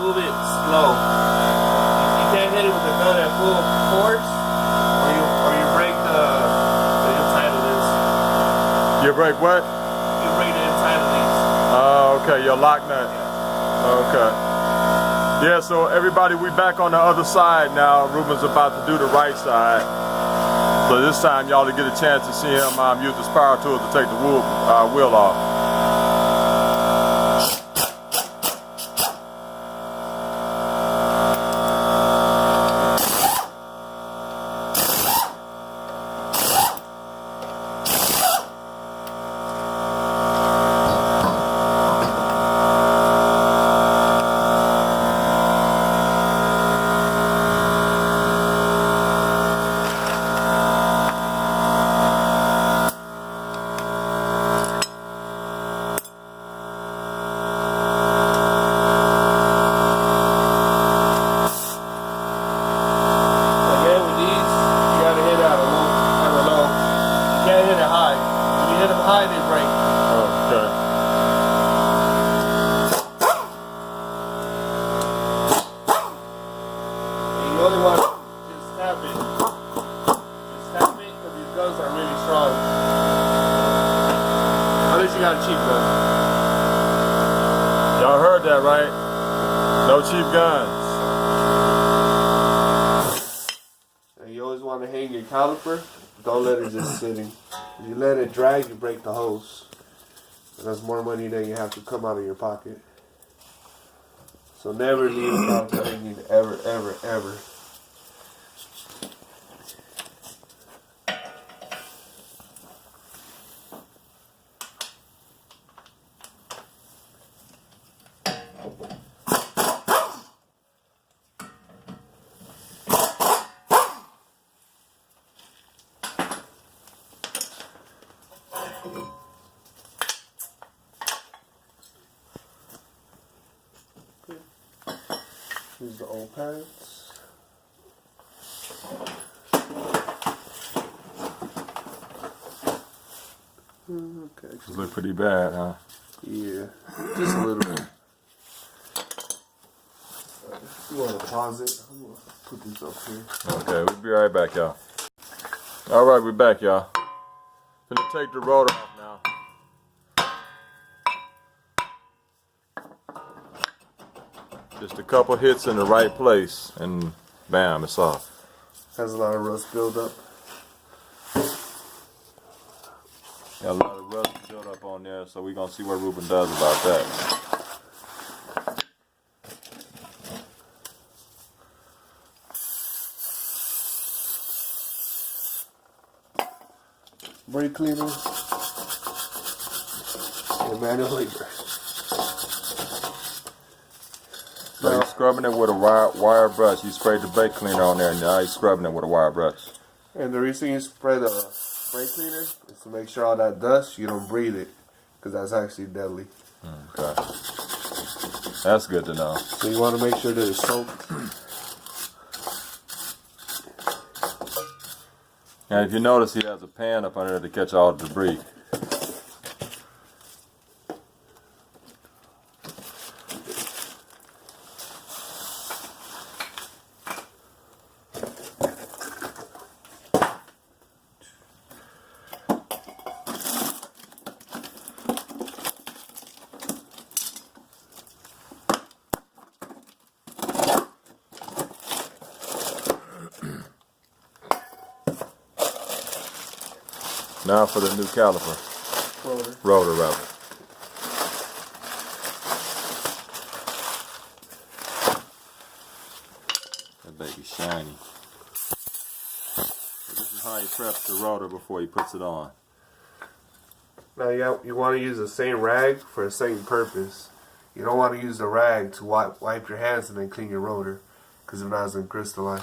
move it slow. You can't hit it with the gun at full force, or you break the inside of this. You break what? You break the inside of these. Oh, okay, your lock nut. Okay. Yeah, so everybody, we back on the other side now. Ruben's about to do the right side. So this time y'all to get a chance to see him use his power tool to take the wheel off. Y'all heard that, right? No cheap guns. And you always want to hang your caliper. Don't let it just sitting. If you let it drag, you break the hose. And that's more money than you have to come out of your pocket. So never leave a caliper hanging, ever, ever, ever. Here's the old pants. Okay. These look pretty bad, huh? Yeah, just a little bit. You want to pause it? I'm going to put this up here. Okay, we'll be right back, y'all. Alright, we're back, y'all. Gonna take the rotor off now. Just a couple hits in the right place, and bam, it's off. Has a lot of rust buildup. Got a lot of rust built up on there, so we're gonna see what Ruben does about that. Brake cleaner and manual labor. So you're scrubbing it with a wire brush. You sprayed the brake cleaner on there, and now you're scrubbing it with a wire brush. And the reason you spray the brake cleaner is to make sure all that dust, you don't breathe it, because that's actually deadly. Okay. That's good to know. So you want to make sure that it's soaked. And if you notice, he has a pan up under there to catch all the debris. Now for the new caliper. Rotor rather. That baby's shiny. So this is how he preps the rotor before he puts it on. Now you want to use the same rag for the same purpose. You don't want to use the rag to wipe your hands and then clean your rotor, because if not, it's going to crystallize.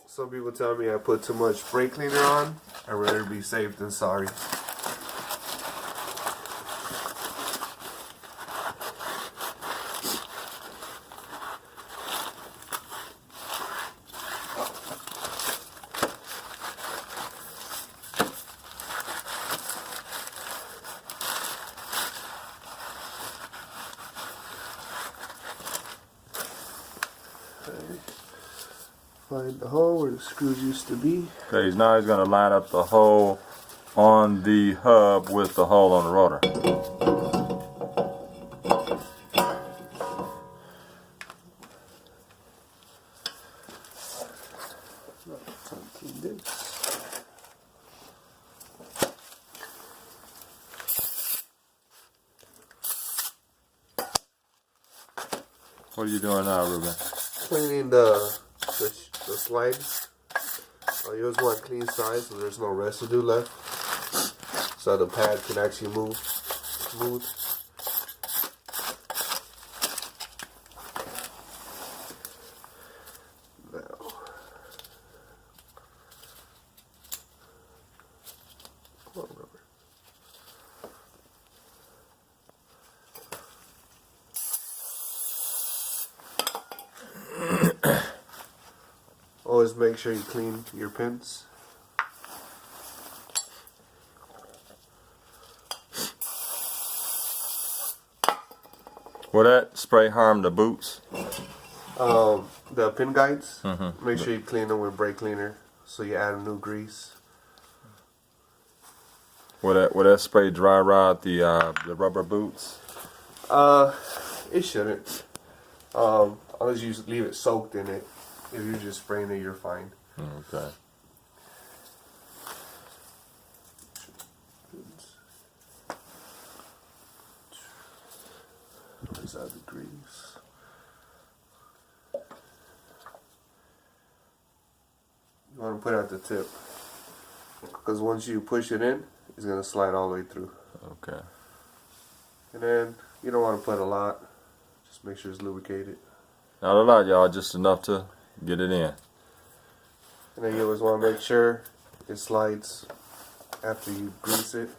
Some people tell me I put too much brake cleaner on. I'd rather be safe than sorry. Okay. Find the hole where the screws used to be. Okay, now he's going to line up the hole on the hub with the hole on the rotor. What are you doing now, Ruben? Cleaning the slides. You always want clean sides so there's no residue left. So the pad can actually move smooth. Now, come on, rubber. Always make sure you clean your pins. Will that spray harm the boots? The pin guides, Mm-hmm. make sure you clean them with brake cleaner so you add new grease. Will that spray dry rot the rubber boots? It shouldn't. Unless you leave it soaked in it. If you're just spraying it, you're fine. Okay. Where's that the grease? You want to put it at the tip. Because once you push it in, it's going to slide all the way through. Okay. And then, you don't want to put a lot. Just make sure it's lubricated. Not a lot, y'all. Just enough to get it in. And then you always want to make sure it slides after you grease it.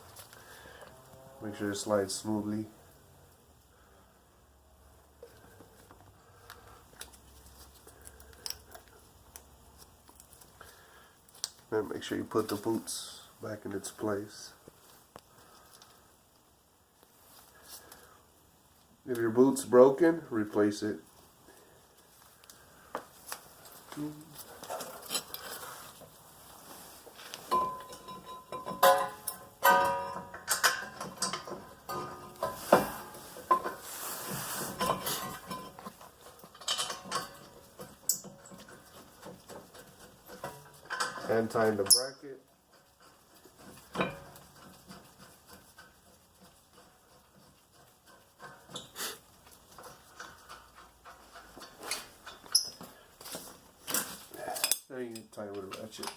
Make sure it slides smoothly. Then make sure you put the boots back in its place. If your boot's broken, replace it. And tighten the bracket. Then you tighten with a ratchet.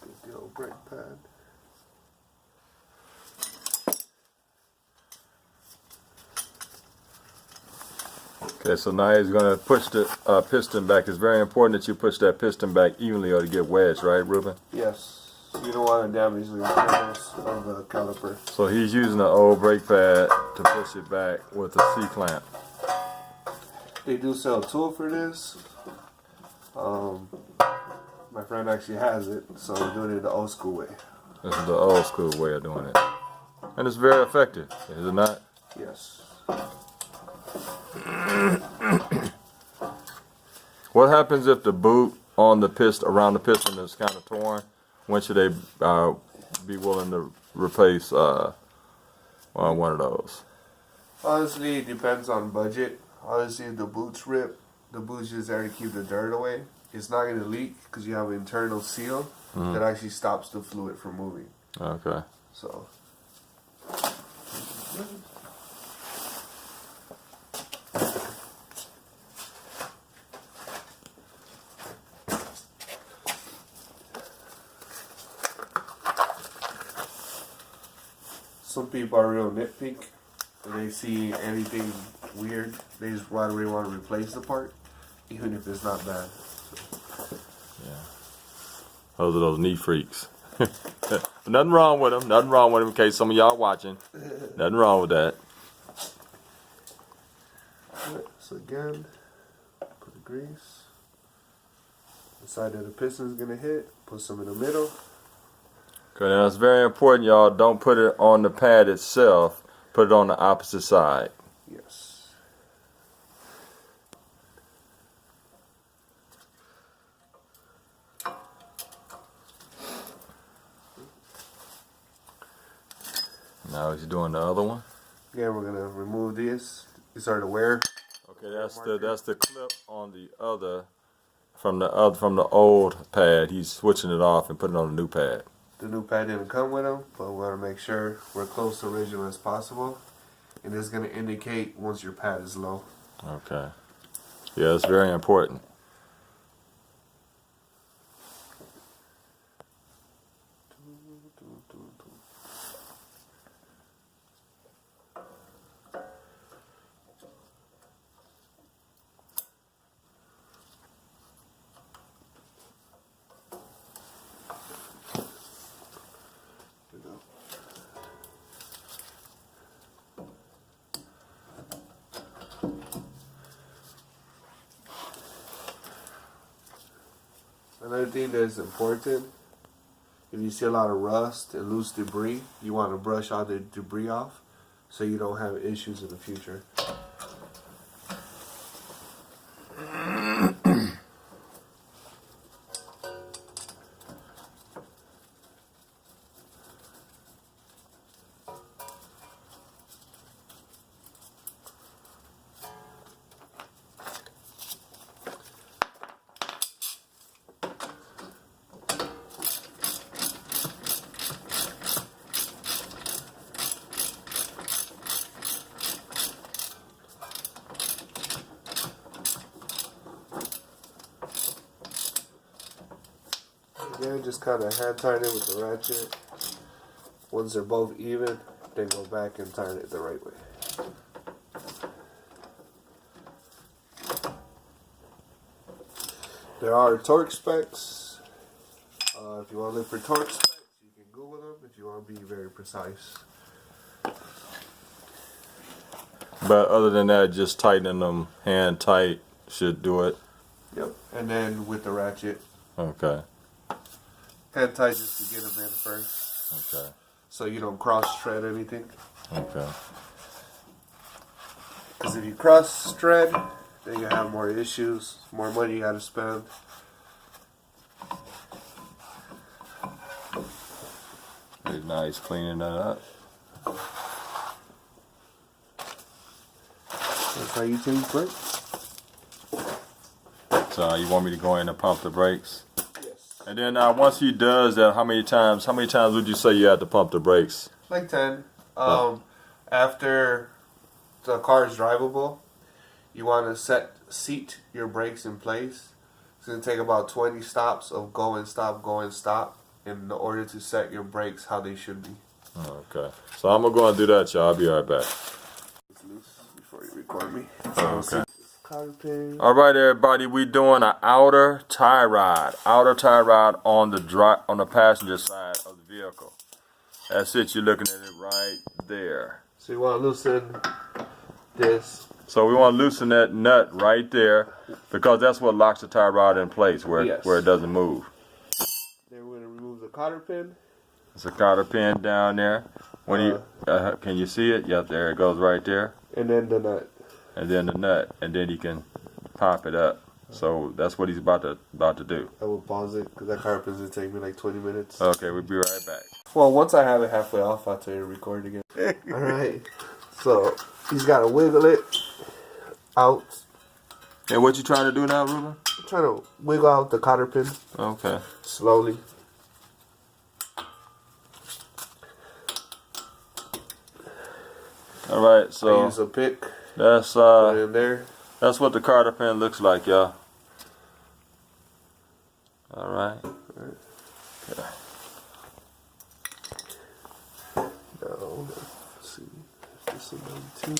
Get the old brake pad. Okay, so now he's going to push the piston back. It's very important that you push that piston back evenly or to get wedged, right, Ruben? Yes. You don't want to damage the internals of the caliper. So he's using the old brake pad to push it back with a C-clamp. They do sell a tool for this. My friend actually has it, so we're doing it the old school way. This is the old school way of doing it. And it's very effective, is it not? Yes. What happens if the boot on the piston, around the piston is kind of torn? When should they be willing to replace one of those? Honestly, it depends on budget. Honestly, if the boots rip, the boots just there to keep the dirt away. It's not going to leak because you have an internal seal that actually stops the fluid from moving. Okay. So. some people are real nitpick. When they see anything weird, they just really want to replace the part, even if it's not bad. Yeah. Those are those knee freaks. Nothing wrong with them. Nothing wrong with them. In case some of y'all watching, nothing wrong with that. Right, so again, put the grease. The side that the piston is gonna hit. Put some in the middle. Okay, now it's very important, y'all. Don't put it on the pad itself. Put it on the opposite side. Yes. Now he's doing the other one. Again, we're gonna remove this. These are the wear. Okay, that's the clip on the other from the old pad. He's switching it off and putting it on a new pad. The new pad didn't come with them, but we want to make sure we're close to original as possible. And it's going to indicate once your pad is low. Okay. Yeah, it's very important. Another thing that's important, if you see a lot of rust and loose debris, you want to brush all the debris off so you don't have issues in the future. Again, just kind of hand tighten it with the ratchet. Once they're both even, then go back and tighten it the right way. There are torque specs. If you want to look for torque specs, you can Google them if you want to be very precise. But other than that, just tightening them hand tight should do it. Yep. And then with the ratchet, Okay. hand tight just to get them in first. Okay. So you don't cross thread anything. Okay. Because if you cross thread, then you have more issues, more money you got to spend. Very nice cleaning that up. That's how you change brakes. So you want me to go in and pump the brakes? Yes. And then once he does that, how many times would you say you have to pump the brakes? Like 10. After the car is drivable, you want to seat your brakes in place. It's going to take about 20 stops of go and stop in order to set your brakes how they should be. Okay. So I'm going to go and do that, y'all. I'll be right back. It's loose before you record me. Okay. Cotter All right, everybody. We doing an outer tie rod. Outer tie rod on the passenger side of the vehicle. That's it. You're looking at it right there. So you want to loosen this. So we want to loosen that nut right there because that's what locks the tie rod in place where it doesn't move. Then we're going to remove the cotter pin. There's a cotter pin down there. When can you see it? Yep, there it goes right there. And then the nut. And then the nut, and then you can pop it up. So that's what he's about to do. I will pause it because that cotter pin is going to take me like 20 minutes. Okay, we'll be right back. Well, once I have it halfway off, I'll tell you to record again. Alright. So, he's got to wiggle it out. And what you trying to do now, Ruben? I'm trying to wiggle out the cotter pin. Okay. Slowly. Alright, so I use a pick. that's Put it in there. that's what the cotter pin looks like, y'all. Alright. Okay. No. So 19.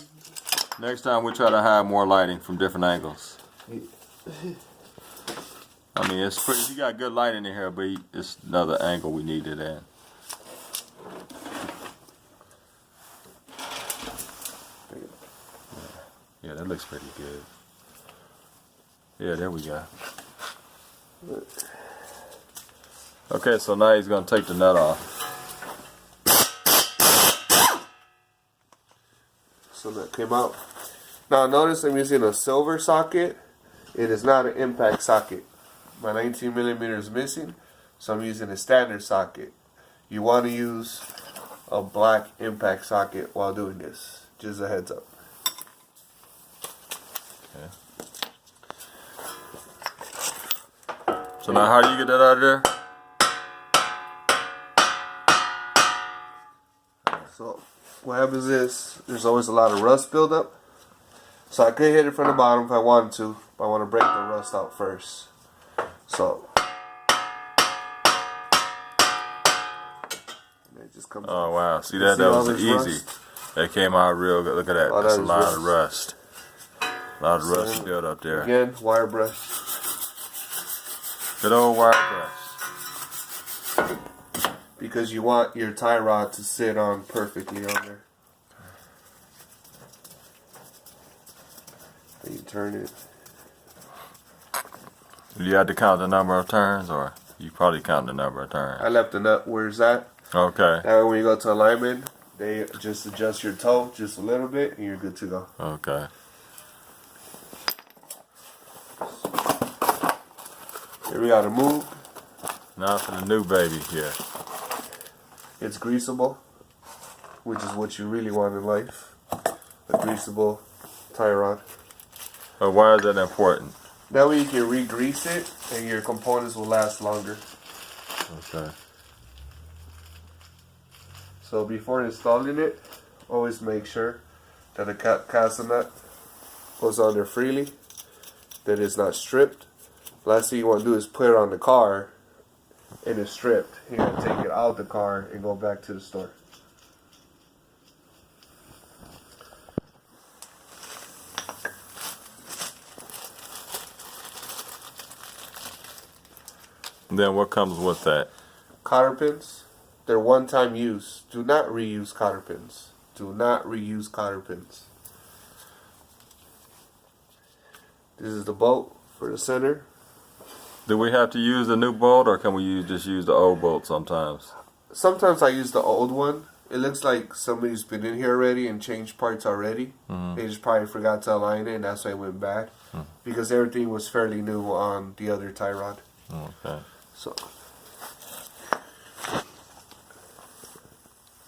Next time we try to hide more lighting from different angles. I mean, it's pretty. You got good lighting in here, but it's another angle we needed in. Yeah, that looks pretty good. Yeah, there we go. Okay, so now he's gonna take the nut off. So that came out. Now notice I'm using a silver socket. It is not an impact socket. My 19mm is missing, so I'm using a standard socket. You want to use a black impact socket while doing this. Just a heads up. Okay. So now how do you get that out of there? So what happens is there's always a lot of rust buildup. So I could hit it from the bottom if I wanted to, but I want to break the rust out first. So it just comes Oh out. wow, see that was easy. Rust? That came out real good. Look at that. Oh, That's that a is lot of rust. A lot of rust So, built up there. Again, wire brush. Good old wire brush. Because you want your tie rod to sit on perfectly on there. Then you turn it. You had to count the number of turns, or you probably count the number of turns? I left the nut where it's at. Okay. That way when you go to alignment, they just adjust your toe just a little bit and you're good to go. Okay. Here we got to move. Now for the new baby here. It's greasable, which is what you really want in life. A greasable tie rod. But why is that important? That way you can re-grease it and your components will last longer. Okay. So before installing it, always make sure that the castle nut goes on there freely, that it's not stripped. Last thing you want to do is put it on the car and it's stripped. You got to take it out the car and go back to the store. And then what comes with that? Cotter pins, they're one-time use. Do not reuse cotter pins. Do not reuse cotter pins. This is the bolt for the center. Do we have to use the new bolt, or can we just use the old bolt sometimes? Sometimes I use the old one. It looks like somebody's been in here already and changed parts already. Mm-hmm. They just probably forgot to align it, and that's why it went bad. Mm-hmm. Because everything was fairly new on the other tie rod. Okay. So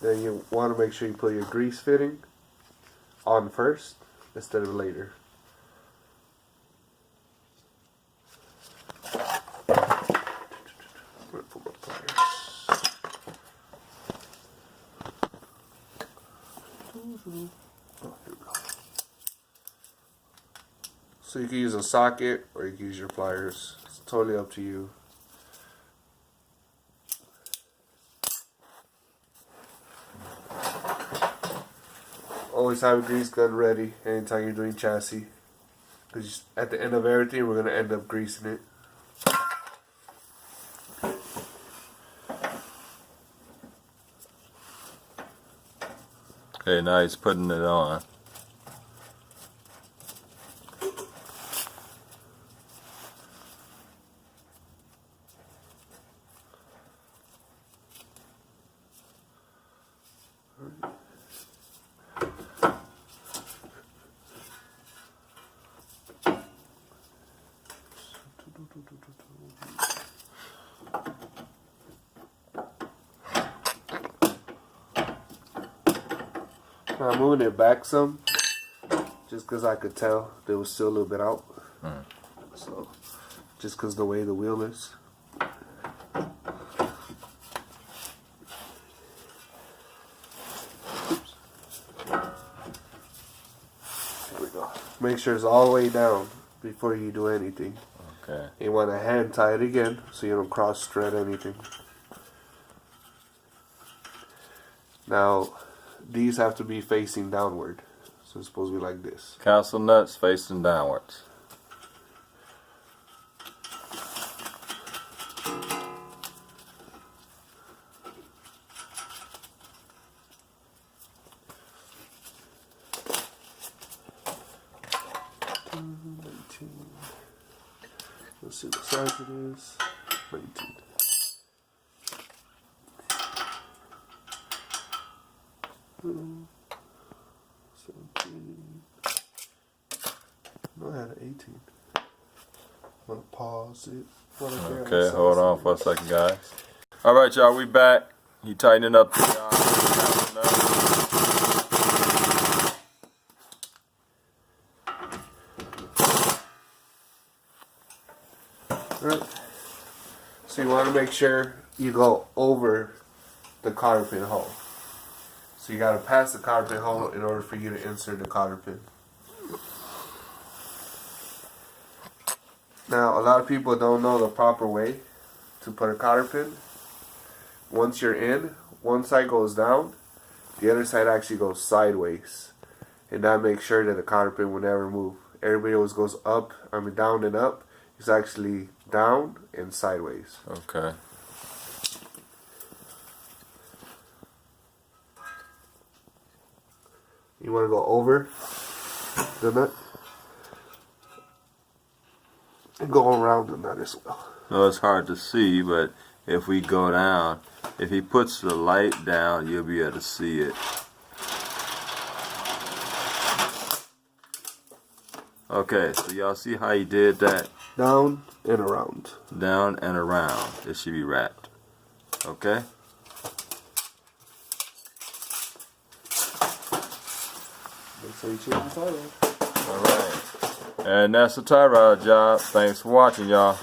then you want to make sure you put your grease fitting on first instead of later. I'm gonna put my pliers. Oh, here we go. So you can use a socket or you can use your pliers. It's totally up to you. Always have a grease gun ready anytime you're doing chassis. Because at the end of everything, we're going to end up greasing it. Okay, now he's putting it on. I'm moving it back some, just because I could tell there was still a little bit out. So, just because the way the wheel is. Oops. There we go. Make sure it's all the way down before you do anything. Okay. You want to hand tie it again so you don't cross thread anything. Now, these have to be facing downward. So it's supposed to be like this. Castle nuts facing downwards. Let's see what size it is. 19. Hmm. 17. No, I had an 18. I'm gonna pause it. Okay, hold on for a second, guys. All right, y'all, we back. He tightening up the Alright. So you want to make sure you go over the cotter pin hole. So you got to pass the cotter pin hole in order for you to insert the cotter pin. Now, a lot of people don't know the proper way to put a cotter pin. Once you're in, one side goes down, the other side actually goes sideways. And that makes sure that the cotter pin will never move. Everybody always goes up, down and up. It's actually down and sideways. Okay. You want to go over the nut and go around the nut as well. No, it's hard to see, but if we go down, if he puts the light down, you'll be able to see it. Okay, so y'all see how he did that? Down and around. Down and around. It should be wrapped. Okay? Alright. Alright. And that's the tie rod job. Thanks for watching, y'all.